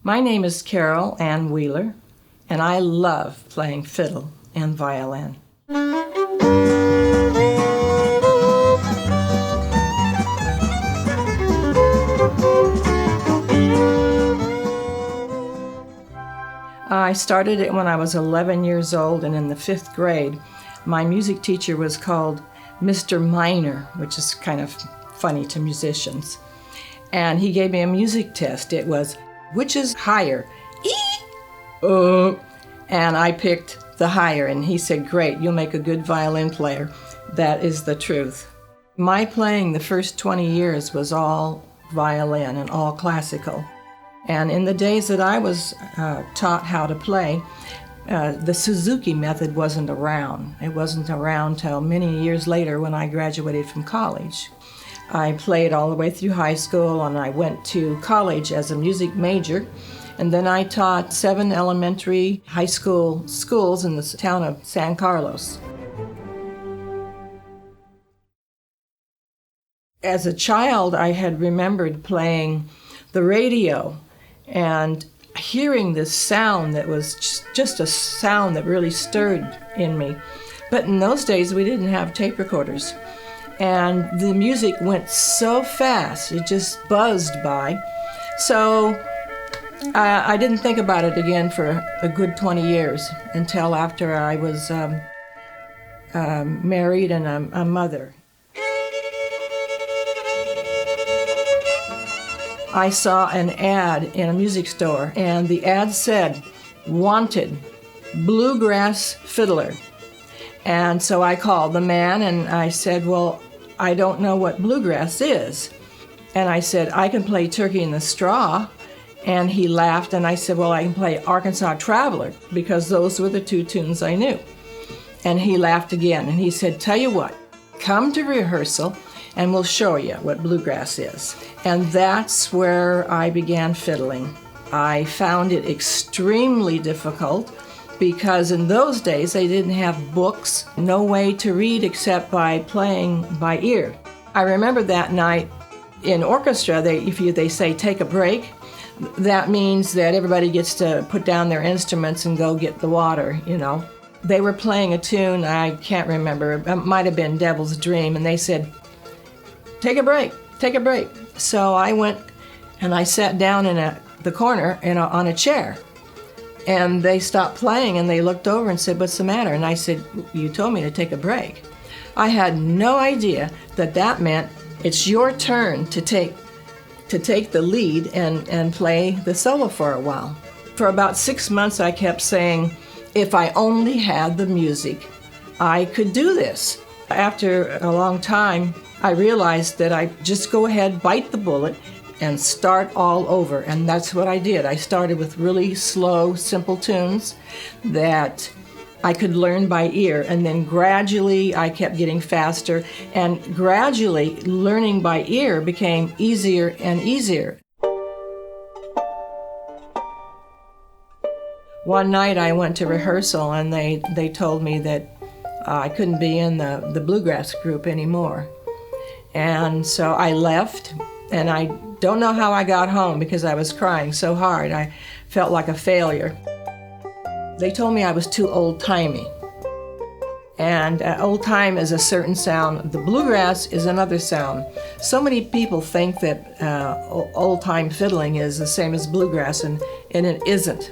My name is Carol Ann Wheeler, and I love playing fiddle and violin. I started it when I was 11 years old, and in the 5th grade, my music teacher was called Mr. Minor, which is kind of funny to musicians. And he gave me a music test. It was, which is higher? And I picked the higher, and he said, great, you'll make a good violin player. That is the truth. My playing the first 20 years was all violin and all classical. And in the days that I was taught how to play, the Suzuki method wasn't around. It wasn't around till many years later when I graduated from college. I played all the way through high school, and I went to college as a music major. And then I taught 7 elementary high school schools in the town of San Carlos. As a child, I had remembered playing the radio and hearing this sound that was just a sound that really stirred in me. But in those days, we didn't have tape recorders. And the music went so fast, it just buzzed by. So I didn't think about it again for a good 20 years until after I was married and a mother. I saw an ad in a music store, and the ad said, wanted, Bluegrass fiddler. And so I called the man and I said, well, I don't know what bluegrass is. And I said, I can play Turkey in the Straw. And he laughed, and I said, well, I can play Arkansas Traveler, because those were the 2 tunes I knew. And he laughed again, and he said, tell you what, come to rehearsal and we'll show you what bluegrass is. And that's where I began fiddling. I found it extremely difficult because in those days they didn't have books, no way to read except by playing by ear. I remember that night in orchestra, they say take a break. That means that everybody gets to put down their instruments and go get the water, you know. They were playing a tune, I can't remember, it might have been Devil's Dream, and they said, take a break, take a break. So I went and I sat down in the corner on a chair. And they stopped playing and they looked over and said, what's the matter? And I said, you told me to take a break. I had no idea that meant it's your turn to take the lead and play the solo for a while. For about 6 months I kept saying, if I only had the music, I could do this. After a long time, I realized that I just go ahead, bite the bullet, and start all over. And that's what I did. I started with really slow, simple tunes that I could learn by ear, and then gradually I kept getting faster, and gradually learning by ear became easier and easier. One night I went to rehearsal and they told me that I couldn't be in the Bluegrass group anymore. And so I left, and I don't know how I got home because I was crying so hard. I felt like a failure. They told me I was too old-timey. And old-time is a certain sound. The bluegrass is another sound. So many people think that old-time fiddling is the same as bluegrass, and it isn't.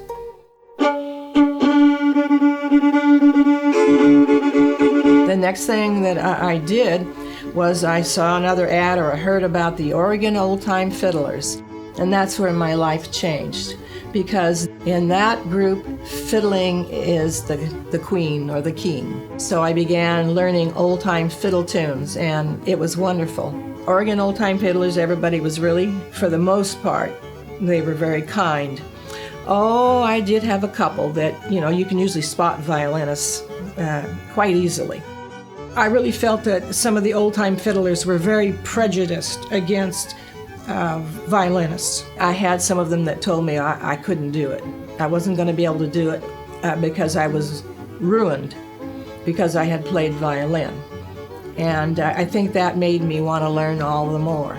The next thing that I did was I saw another ad, or I heard about the Oregon old-time fiddlers. And that's where my life changed, because in that group, fiddling is the queen or the king. So I began learning old-time fiddle tunes, and it was wonderful. Oregon old-time fiddlers, everybody was really, for the most part, they were very kind. Oh, I did have a couple that, you can usually spot violinists quite easily. I really felt that some of the old-time fiddlers were very prejudiced against violinists. I had some of them that told me I couldn't do it. I wasn't going to be able to do it because I was ruined because I had played violin. And I think that made me want to learn all the more.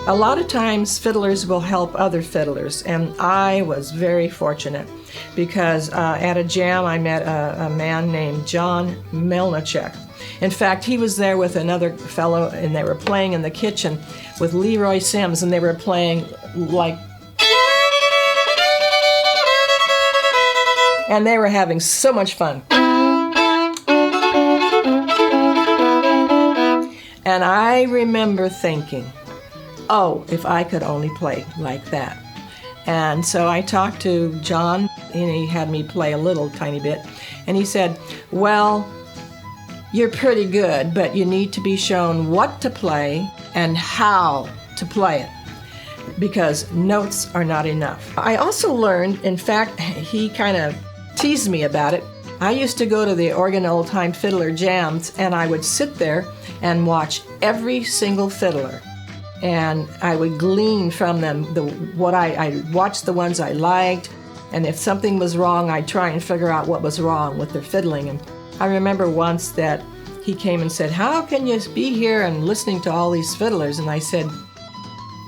A lot of times fiddlers will help other fiddlers, and I was very fortunate because at a jam I met a man named John Melnichek. In fact, he was there with another fellow, and they were playing in the kitchen with Leroy Sims, and they were playing like, and they were having so much fun. And I remember thinking, oh, if I could only play like that. And so I talked to John, and he had me play a little tiny bit. And he said, well, you're pretty good, but you need to be shown what to play and how to play it, because notes are not enough. I also learned, in fact, he kind of teased me about it. I used to go to the Oregon Old Time Fiddler jams, and I would sit there and watch every single fiddler. And I would glean from them I watched the ones I liked, and if something was wrong, I'd try and figure out what was wrong with their fiddling. And I remember once that he came and said, how can you be here and listening to all these fiddlers? And I said,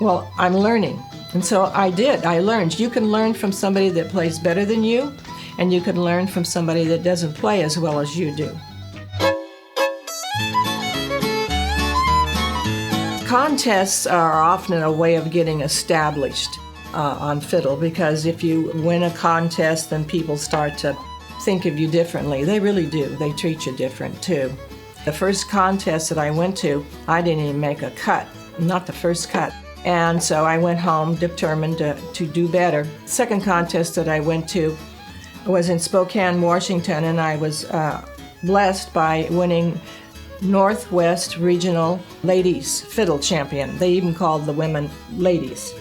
well, I'm learning. And so I did. I learned. You can learn from somebody that plays better than you, and you can learn from somebody that doesn't play as well as you do. Contests are often a way of getting established on fiddle, because if you win a contest, then people start to think of you differently. They really do. They treat you different too. The first contest that I went to, I didn't even make a cut, not the first cut. And so I went home determined to do better. Second contest that I went to was in Spokane, Washington, and I was blessed by winning Northwest Regional Ladies Fiddle Champion. They even called the women ladies.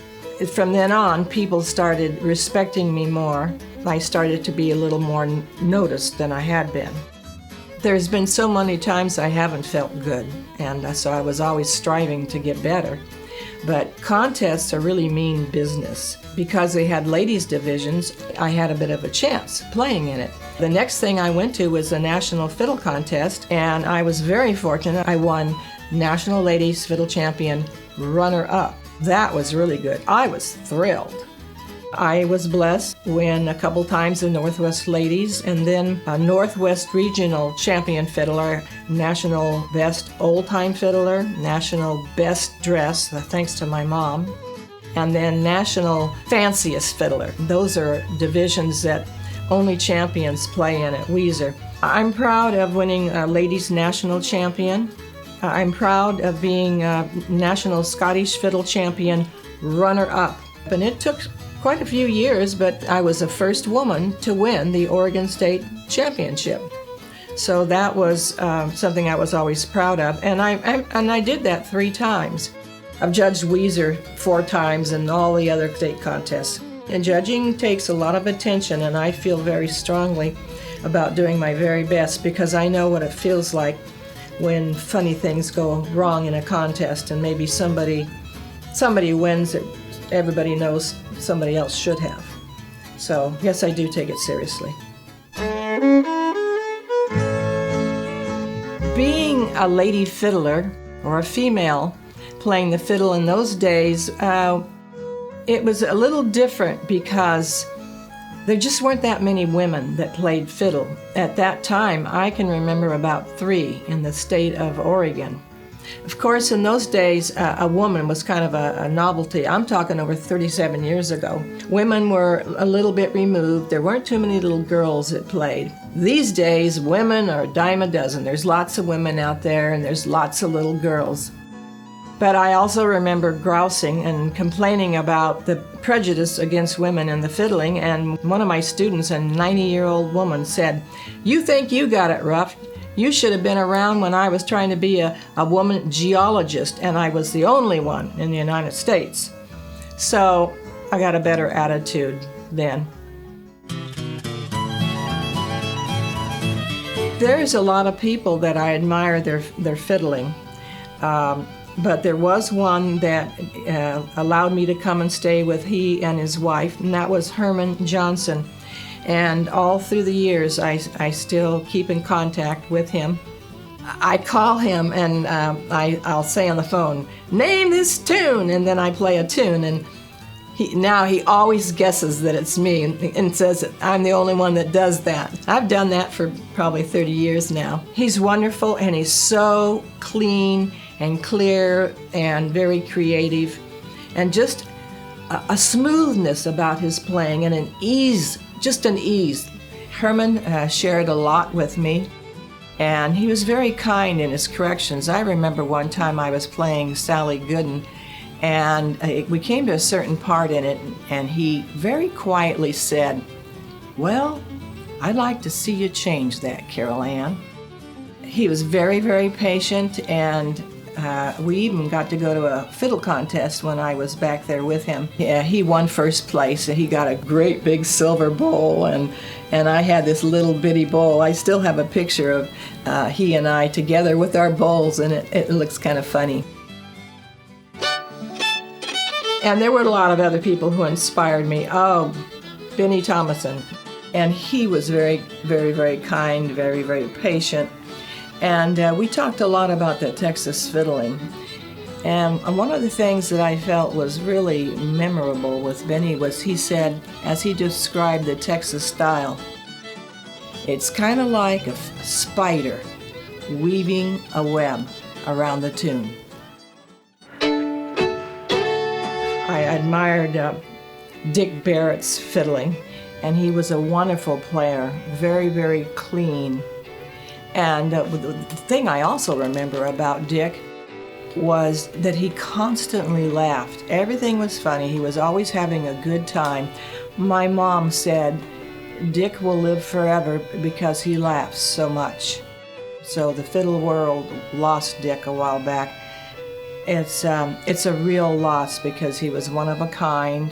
From then on, people started respecting me more. I started to be a little more noticed than I had been. There's been so many times I haven't felt good, and so I was always striving to get better. But contests are really mean business. Because they had ladies divisions, I had a bit of a chance playing in it. The next thing I went to was the National Fiddle Contest, and I was very fortunate. I won National Ladies Fiddle Champion runner-up. That was really good. I was thrilled. I was blessed to win a couple times the Northwest Ladies, and then a Northwest Regional Champion Fiddler, National Best Old-Time Fiddler, National Best Dress, thanks to my mom, and then National Fanciest Fiddler. Those are divisions that only champions play in at Weezer. I'm proud of winning a Ladies National Champion. I'm proud of being a National Scottish Fiddle Champion runner-up. And it took quite a few years, but I was the first woman to win the Oregon State Championship. So that was something I was always proud of. And I did that 3 times. I've judged Weezer 4 times and all the other state contests. And judging takes a lot of attention, and I feel very strongly about doing my very best, because I know what it feels like when funny things go wrong in a contest and maybe somebody wins that everybody knows somebody else should have. So yes, I do take it seriously. Being a lady fiddler, or a female playing the fiddle in those days, it was a little different because there just weren't that many women that played fiddle. At that time, I can remember about 3 in the state of Oregon. Of course, in those days, a woman was kind of a novelty. I'm talking over 37 years ago. Women were a little bit removed. There weren't too many little girls that played. These days, women are a dime a dozen. There's lots of women out there, and there's lots of little girls. But I also remember grousing and complaining about the prejudice against women in the fiddling, and one of my students, a 90-year-old woman, said, "You think you got it rough? You should have been around when I was trying to be a woman geologist, and I was the only one in the United States." So I got a better attitude then. There's a lot of people that I admire their fiddling. But there was one that allowed me to come and stay with he and his wife, and that was Herman Johnson. And all through the years, I still keep in contact with him. I call him and I'll say on the phone, "Name this tune," and then I play a tune, and he always guesses that it's me and says that I'm the only one that does that. I've done that for probably 30 years now. He's wonderful, and he's so clean and clear and very creative, and just a smoothness about his playing and an ease, just an ease. Herman shared a lot with me, and he was very kind in his corrections. I remember one time I was playing Sally Gooden, and we came to a certain part in it, and he very quietly said, "Well, I'd like to see you change that, Carol Ann." He was very, very patient, and we even got to go to a fiddle contest when I was back there with him. Yeah, he won first place. He got a great big silver bowl, and I had this little bitty bowl. I still have a picture of he and I together with our bowls, and it looks kind of funny. And there were a lot of other people who inspired me. Oh, Benny Thomason. And he was very, very, very kind, very, very patient. And we talked a lot about the Texas fiddling. And one of the things that I felt was really memorable with Benny was he said, as he described the Texas style, it's kind of like a spider weaving a web around the tune. I admired Dick Barrett's fiddling, and he was a wonderful player, very, very clean. And the thing I also remember about Dick was that he constantly laughed. Everything was funny. He was always having a good time. My mom said, "Dick will live forever because he laughs so much." So the fiddle world lost Dick a while back. It's a real loss because he was one of a kind.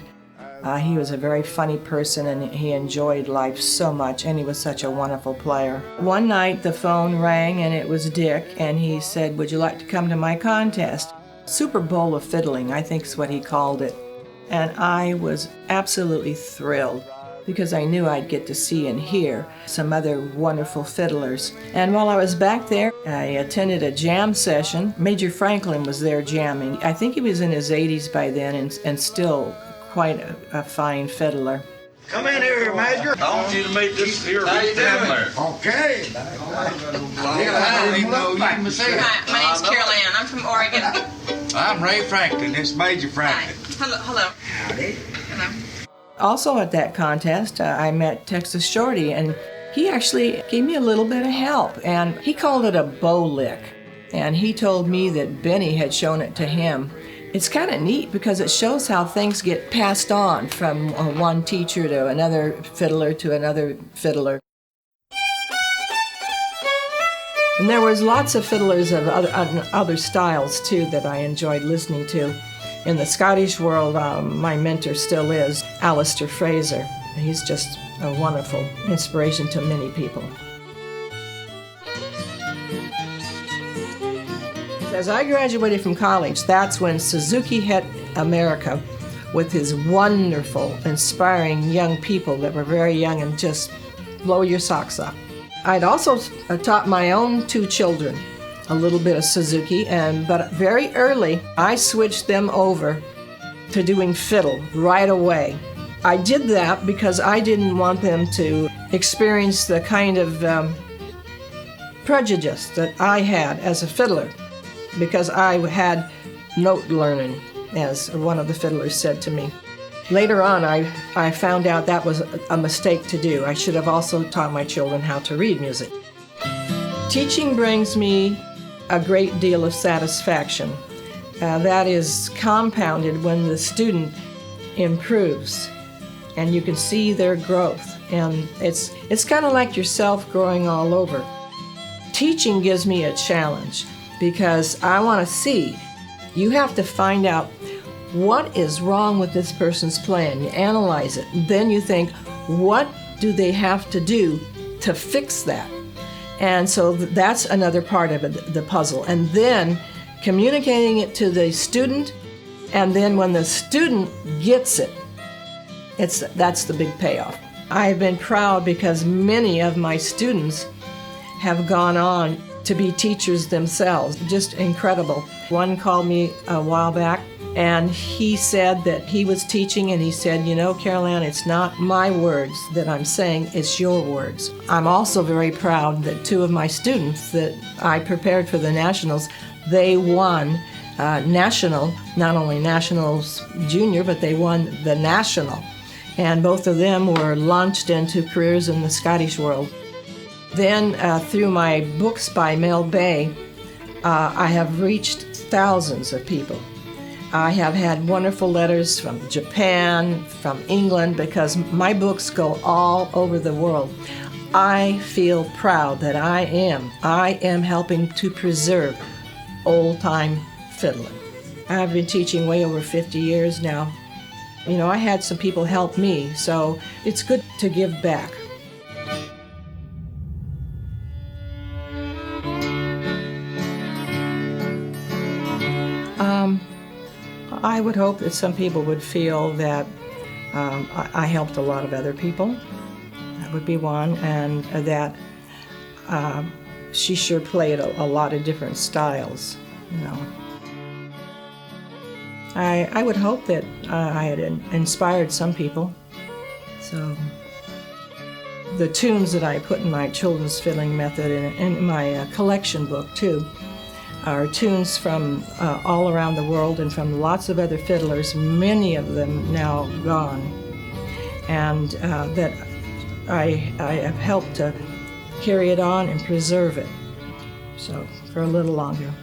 He was a very funny person, and he enjoyed life so much, and he was such a wonderful player. One night the phone rang, and it was Dick, and he said, "Would you like to come to my contest?" Super Bowl of Fiddling, I think is what he called it. And I was absolutely thrilled because I knew I'd get to see and hear some other wonderful fiddlers. And while I was back there, I attended a jam session. Major Franklin was there jamming. I think he was in his 80s by then and still quite a fine fiddler. Come in here, Major. I want you to meet this here big fiddler. Okay. I don't even know you myself. Hi, my name's Carol Ann. I'm from Oregon. I'm Ray Franklin. It's Major Hi. Franklin. Hello. Howdy. Hello. Also at that contest, I met Texas Shorty, and he actually gave me a little bit of help, and he called it a bow lick. And he told me that Benny had shown it to him. It's kind of neat because it shows how things get passed on from one teacher to another fiddler to another fiddler. And there was lots of fiddlers of other styles too that I enjoyed listening to. In the Scottish world, my mentor still is Alistair Fraser. He's just a wonderful inspiration to many people. As I graduated from college, that's when Suzuki hit America with his wonderful, inspiring young people that were very young and just blow your socks off. I'd also taught my own 2 children a little bit of Suzuki, but very early I switched them over to doing fiddle right away. I did that because I didn't want them to experience the kind of prejudice that I had as a fiddler, because I had note learning, as one of the fiddlers said to me. Later on, I found out that was a mistake to do. I should have also taught my children how to read music. Teaching brings me a great deal of satisfaction. That is compounded when the student improves, and you can see their growth. And it's kind of like yourself growing all over. Teaching gives me a challenge, because I want to see. You have to find out what is wrong with this person's playing. You analyze it. Then you think, what do they have to do to fix that? And so that's another part of it, the puzzle. And then communicating it to the student, and then when the student gets it, that's the big payoff. I've been proud because many of my students have gone on to be teachers themselves. Just incredible. One called me a while back, and he said that he was teaching, and he said, you know, Carol Ann, it's not my words that I'm saying, it's your words. I'm also very proud that two of my students that I prepared for the Nationals, they won national, not only Nationals Junior, but they won the National. And both of them were launched into careers in the Scottish world. Then through my books by Mel Bay, I have reached thousands of people. I have had wonderful letters from Japan, from England, because my books go all over the world. I feel proud that I am helping to preserve old-time fiddling. I've been teaching way over 50 years now. You know, I had some people help me, so it's good to give back. I would hope that some people would feel that I helped a lot of other people. That would be one, and that she sure played a lot of different styles, you know. I would hope that I had inspired some people. So the tunes that I put in my children's fiddling method and in my collection book too are tunes from all around the world and from lots of other fiddlers, many of them now gone, and that I have helped to carry it on and preserve it, so for a little longer.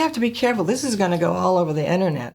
have to be careful. This is going to go all over the internet.